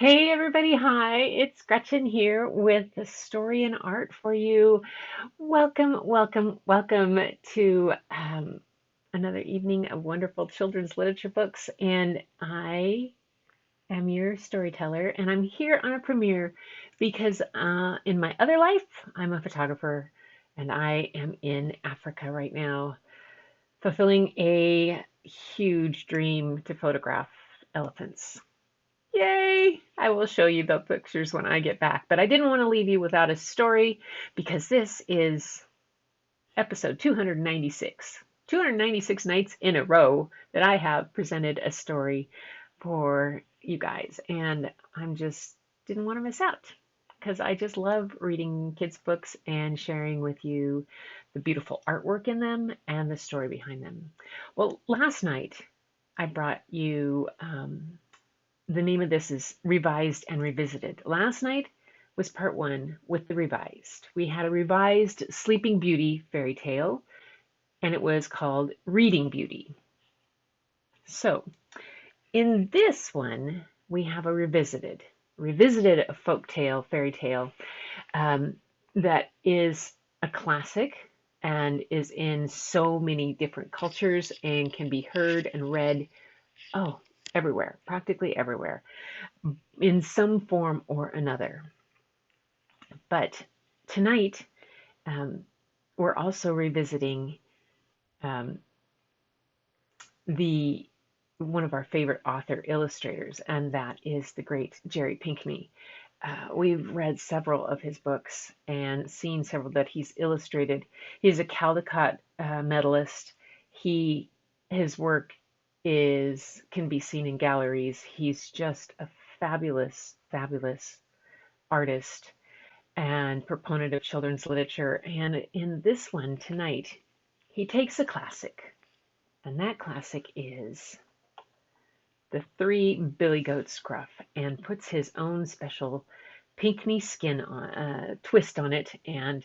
Hey everybody, hi, it's Gretchen here with the story and art for you. Welcome to another evening of wonderful children's literature books. And I am your storyteller, and I'm here on a premiere because in my other life, I'm a photographer and I am in Africa right now, fulfilling a huge dream to photograph elephants. Yay! I will show you the pictures when I get back. But I didn't want to leave you without a story because this is episode 296. 296 nights in a row that I have presented a story for you guys. And I'm just didn't want to miss out because I just love reading kids' books and sharing with you the beautiful artwork in them and the story behind them. Well, last night I brought you the name of this is Revised and Revisited. Last night was part one with the revised. We had a revised Sleeping Beauty fairy tale, and it was called Reading Beauty. So, in this one, we have a revisited a folk tale, fairy tale, that is a classic and is in so many different cultures and can be heard and read, oh, everywhere, practically everywhere, in some form or another. But tonight, um, we're also revisiting um, the one of our favorite author illustrators, and that is the great Jerry Pinckney. We've read several of his books and seen several that he's illustrated. He's a Caldecott medalist. He his work is can be seen in galleries. He's just a fabulous artist and proponent of children's literature. And in this one tonight, he takes a classic, and that classic is The Three Billy Goats Gruff, and puts his own special Pinckney skin on, twist on it, and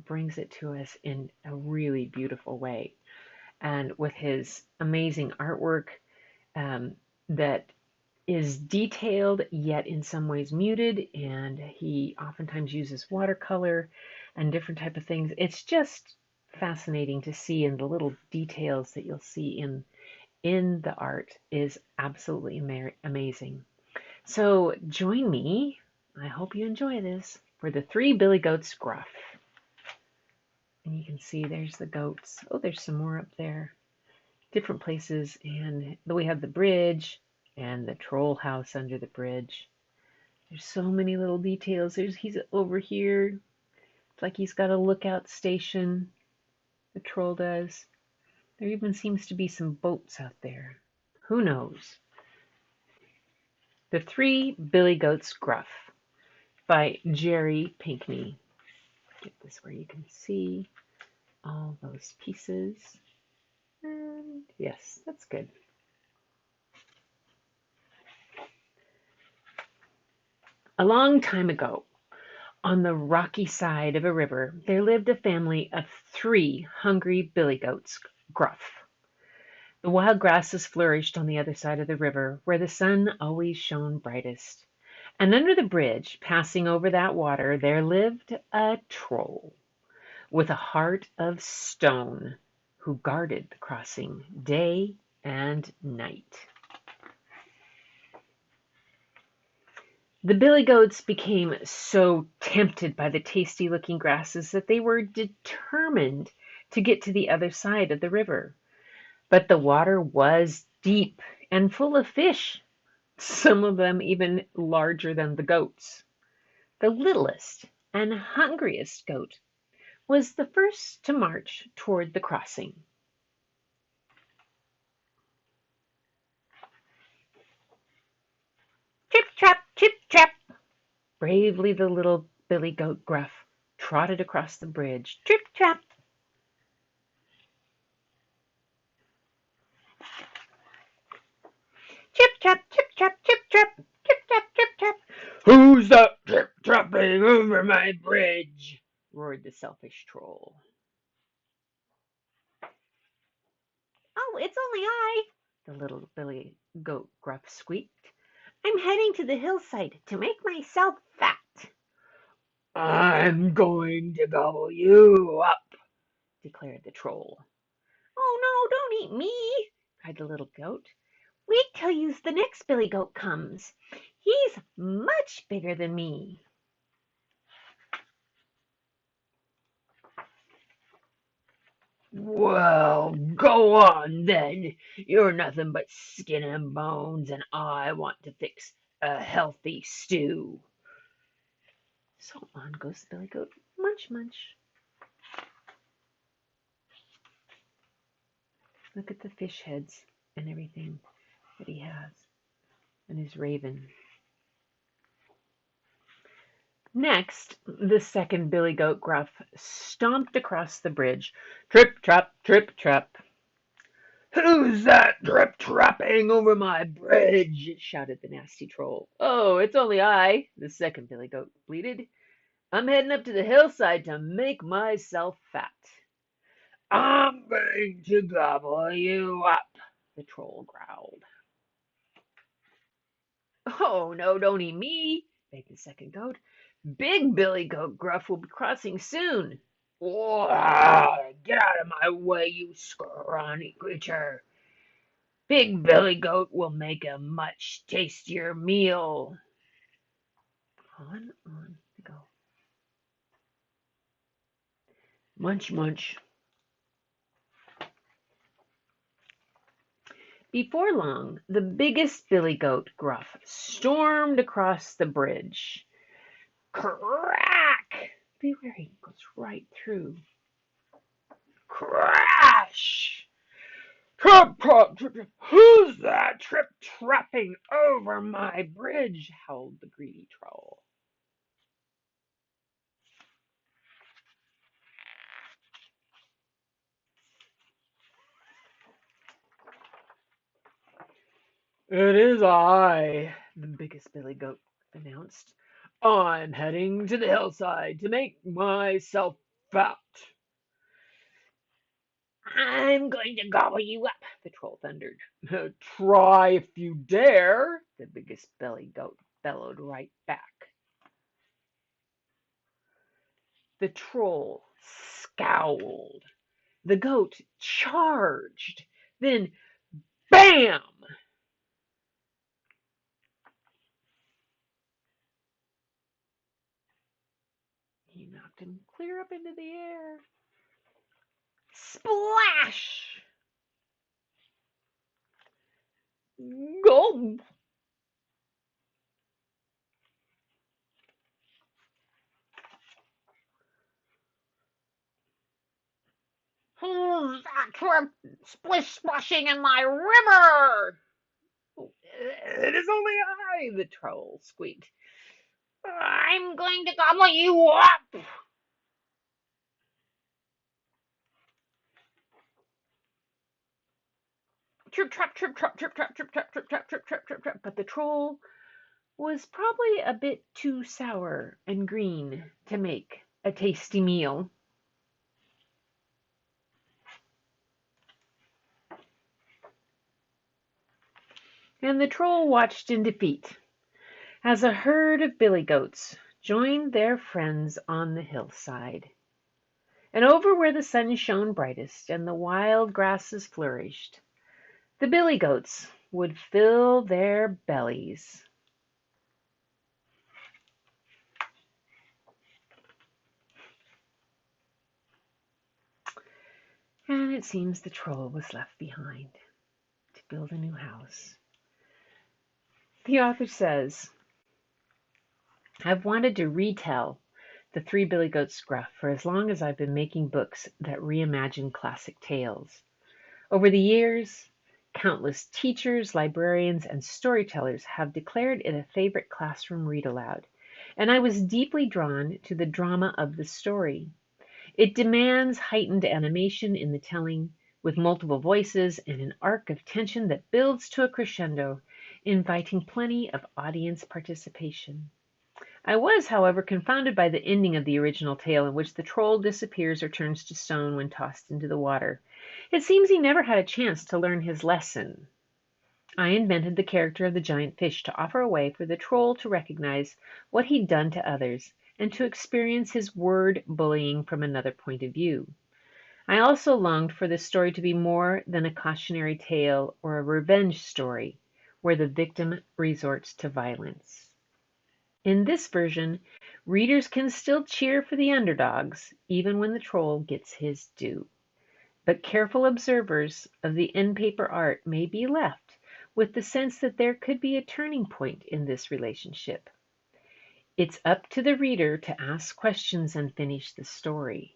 brings it to us in a really beautiful way. And with his amazing artwork that is detailed yet in some ways muted, and he oftentimes uses watercolor and different type of things. It's just fascinating to see, and the little details that you'll see in the art is absolutely amazing. So join me, I hope you enjoy this, for The Three Billy Goats Gruff. And you can see there's the goats. Oh, there's some more up there, different places. And we have the bridge and the troll house under the bridge. There's so many little details. He's over here. It's like he's got a lookout station. The troll does. There even seems to be some boats out there. Who knows? The Three Billy Goats Gruff by Jerry Pinckney. Get this where you can see all those pieces. And yes, that's good. A long time ago, on the rocky side of a river, there lived a family of three hungry billy goats, Gruff. The wild grasses flourished on the other side of the river, where the sun always shone brightest. And under the bridge, passing over that water, there lived a troll with a heart of stone, who guarded the crossing day and night. The billy goats became so tempted by the tasty looking grasses that they were determined to get to the other side of the river. But the water was deep and full of fish, some of them even larger than the goats. The littlest and hungriest goat was the first to march toward the crossing. Chip chap, chip chap! Bravely the little billy goat Gruff trotted across the bridge. Trip trap! Chip chap, chip chap, chip chap, chip chap, chip chap. Who's that trip trapping over my bridge? Roared the selfish troll. Oh, it's only I, the little billy goat Gruff squeaked. I'm heading to the hillside to make myself fat. I'm going to gobble you up, declared the troll. Oh no, don't eat me, cried the little goat. Wait till the next billy goat comes. He's much bigger than me. Well, go on then. You're nothing but skin and bones, and I want to fix a healthy stew. So on goes the billy goat. Munch, munch. Look at the fish heads and everything that he has, and his raven. Next, the second billy goat, Gruff, stomped across the bridge. Trip, trap, trip, trap. Who's that drip-trapping over my bridge? Shouted the nasty troll. Oh, it's only I, the second billy goat bleated. I'm heading up to the hillside to make myself fat. I'm going to gobble you up, the troll growled. Oh, no, don't eat me, begged the second goat. Big billy goat Gruff will be crossing soon. Get out of my way, you scrawny creature. Big Billy Goat will make a much tastier meal. On they go. Munch, munch. Before long, the biggest billy goat, Gruff, stormed across the bridge. Crack! Beware, he goes right through. Crash! Trip, trip, trip, trip. Who's that trip-trapping over my bridge? Howled the greedy troll. It is I, The biggest billy goat announced. I'm heading to the hillside to make myself fat. I'm going to gobble you up, the troll thundered. Try if you dare, The biggest billy goat bellowed right back. The troll scowled. The goat charged. Then, bam! He knocked him clear up into the air. Splash! Gulp! Who's that trip splish splashing in my river? It is only I, The troll squeaked. I'm going to gobble you up. Trip trap, trip trap, trip trap, trip trap, trip trap, trip trap, trip trap. But the troll was probably a bit too sour and green to make a tasty meal. And the troll watched in defeat as a herd of billy goats joined their friends on the hillside. And over where the sun shone brightest and the wild grasses flourished, the billy goats would fill their bellies. And it seems the troll was left behind to build a new house. The author says, I've wanted to retell the Three Billy Goats Gruff for as long as I've been making books that reimagine classic tales. Over the years, countless teachers, librarians, and storytellers have declared it a favorite classroom read aloud, and I was deeply drawn to the drama of the story. It demands heightened animation in the telling, with multiple voices and an arc of tension that builds to a crescendo, inviting plenty of audience participation. I was, however, confounded by the ending of the original tale in which the troll disappears or turns to stone when tossed into the water. It seems he never had a chance to learn his lesson. I invented the character of the giant fish to offer a way for the troll to recognize what he'd done to others and to experience his word bullying from another point of view. I also longed for this story to be more than a cautionary tale or a revenge story where the victim resorts to violence. In this version, readers can still cheer for the underdogs even when the troll gets his due. But careful observers of the end paper art may be left with the sense that there could be a turning point in this relationship. It's up to the reader to ask questions and finish the story.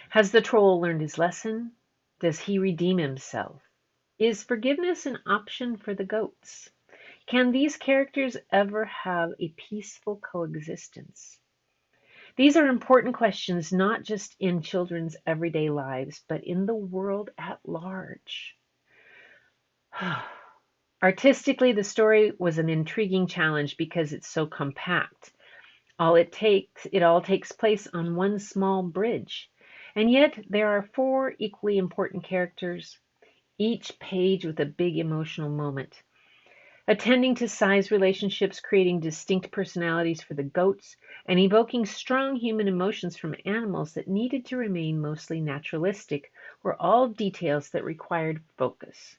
Has the troll learned his lesson? Does he redeem himself? Is forgiveness an option for the goats? Can these characters ever have a peaceful coexistence? These are important questions not just in children's everyday lives, but in the world at large. Artistically, the story was an intriguing challenge because it's so compact. It all takes place on one small bridge. And yet there are 4 equally important characters, each page with a big emotional moment. Attending to size relationships, creating distinct personalities for the goats, and evoking strong human emotions from animals that needed to remain mostly naturalistic were all details that required focus.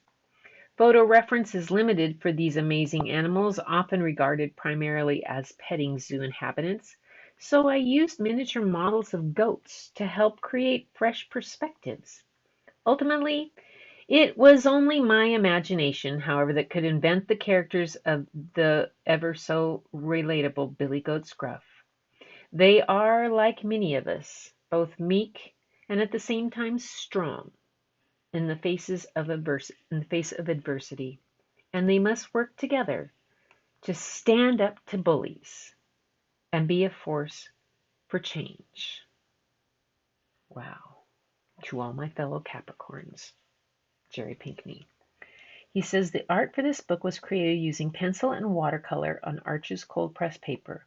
Photo reference is limited for these amazing animals, often regarded primarily as petting zoo inhabitants, so I used miniature models of goats to help create fresh perspectives. Ultimately, it was only my imagination, however, that could invent the characters of the ever so relatable Billy Goat's Gruff. They are like many of us, both meek and at the same time strong in the face of adversity, and they must work together to stand up to bullies and be a force for change. Wow. To all my fellow Capricorns, Jerry Pinckney. He says the art for this book was created using pencil and watercolor on Arches cold press paper.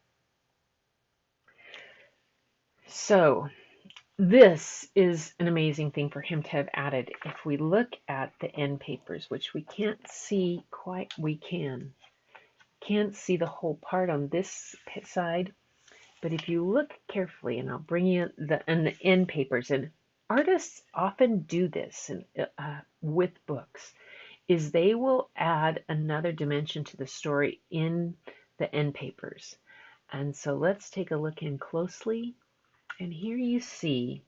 So this is an amazing thing for him to have added. If we look at the end papers, which we can't see quite, can't see the whole part on this side, but if you look carefully, and I'll bring you the end papers, and artists often do this with books, is they will add another dimension to the story in the end papers. And so let's take a look in closely. And here you see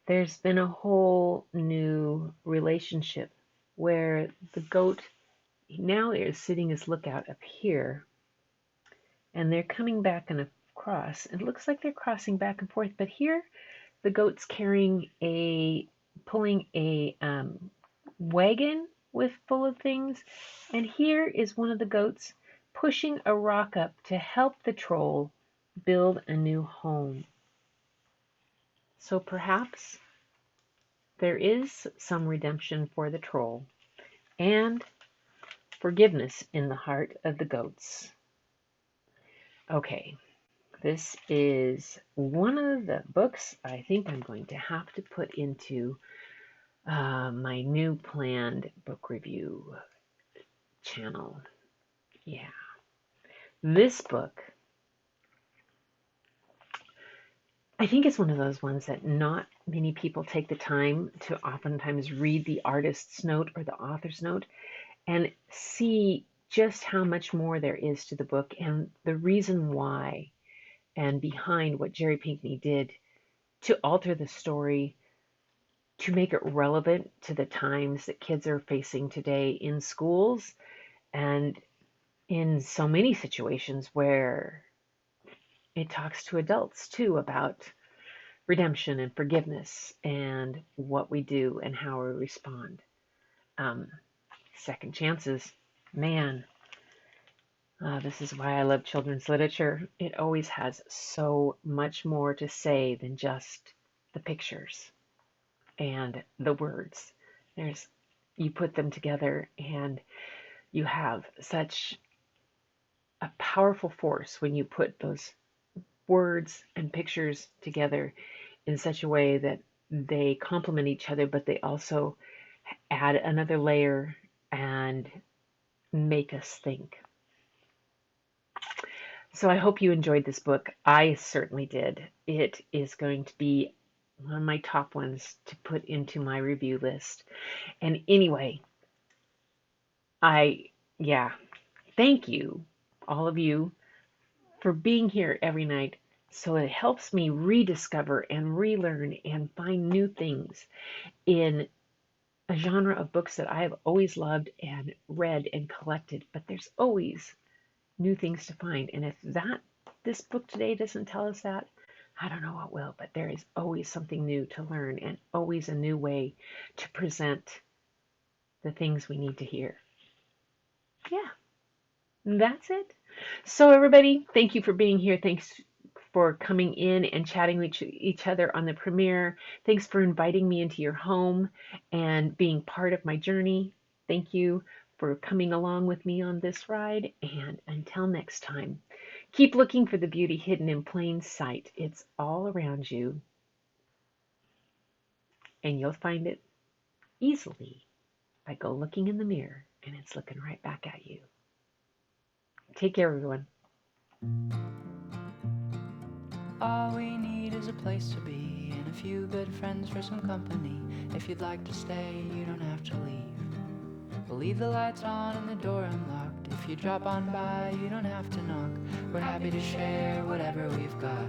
there's been a whole new relationship where the goat now is sitting as lookout up here, and they're coming back and across. It looks like they're crossing back and forth, but here the goat's pulling a wagon with full of things, and here is one of the goats pushing a rock up to help the troll build a new home. So perhaps there is some redemption for the troll and forgiveness in the heart of the goats. Okay, this is one of the books I think I'm going to have to put into my new planned book review channel. Yeah. This book, I think it's one of those ones that not many people take the time to oftentimes read the artist's note or the author's note and see just how much more there is to the book and the reason why and behind what Jerry Pinckney did to alter the story to make it relevant to the times that kids are facing today in schools and in so many situations where it talks to adults too about redemption and forgiveness and what we do and how we respond. Second chances, man, this is why I love children's literature. It always has so much more to say than just the pictures and the words. You put them together and you have such a powerful force when you put those words and pictures together in such a way that they complement each other, but they also add another layer and make us think. So I hope you enjoyed this book. I certainly did. It is going to be one of my top ones to put into my review list. And anyway, thank you, all of you, for being here every night. So it helps me rediscover and relearn and find new things in a genre of books that I have always loved and read and collected. But there's always new things to find. And if this book today doesn't tell us that, I don't know what will, but there is always something new to learn and always a new way to present the things we need to hear. Yeah, that's it. So everybody, thank you for being here. Thanks for coming in and chatting with each other on the premiere. Thanks for inviting me into your home and being part of my journey. Thank you for coming along with me on this ride. And until next time, keep looking for the beauty hidden in plain sight. It's all around you, and you'll find it easily by go looking in the mirror, and it's looking right back at you. Take care, everyone. All we need is a place to be and a few good friends for some company. If you'd like to stay, you don't have to leave. We'll leave the lights on and the door unlocked. If you drop on by, you don't have to knock. We're happy to share whatever we've got.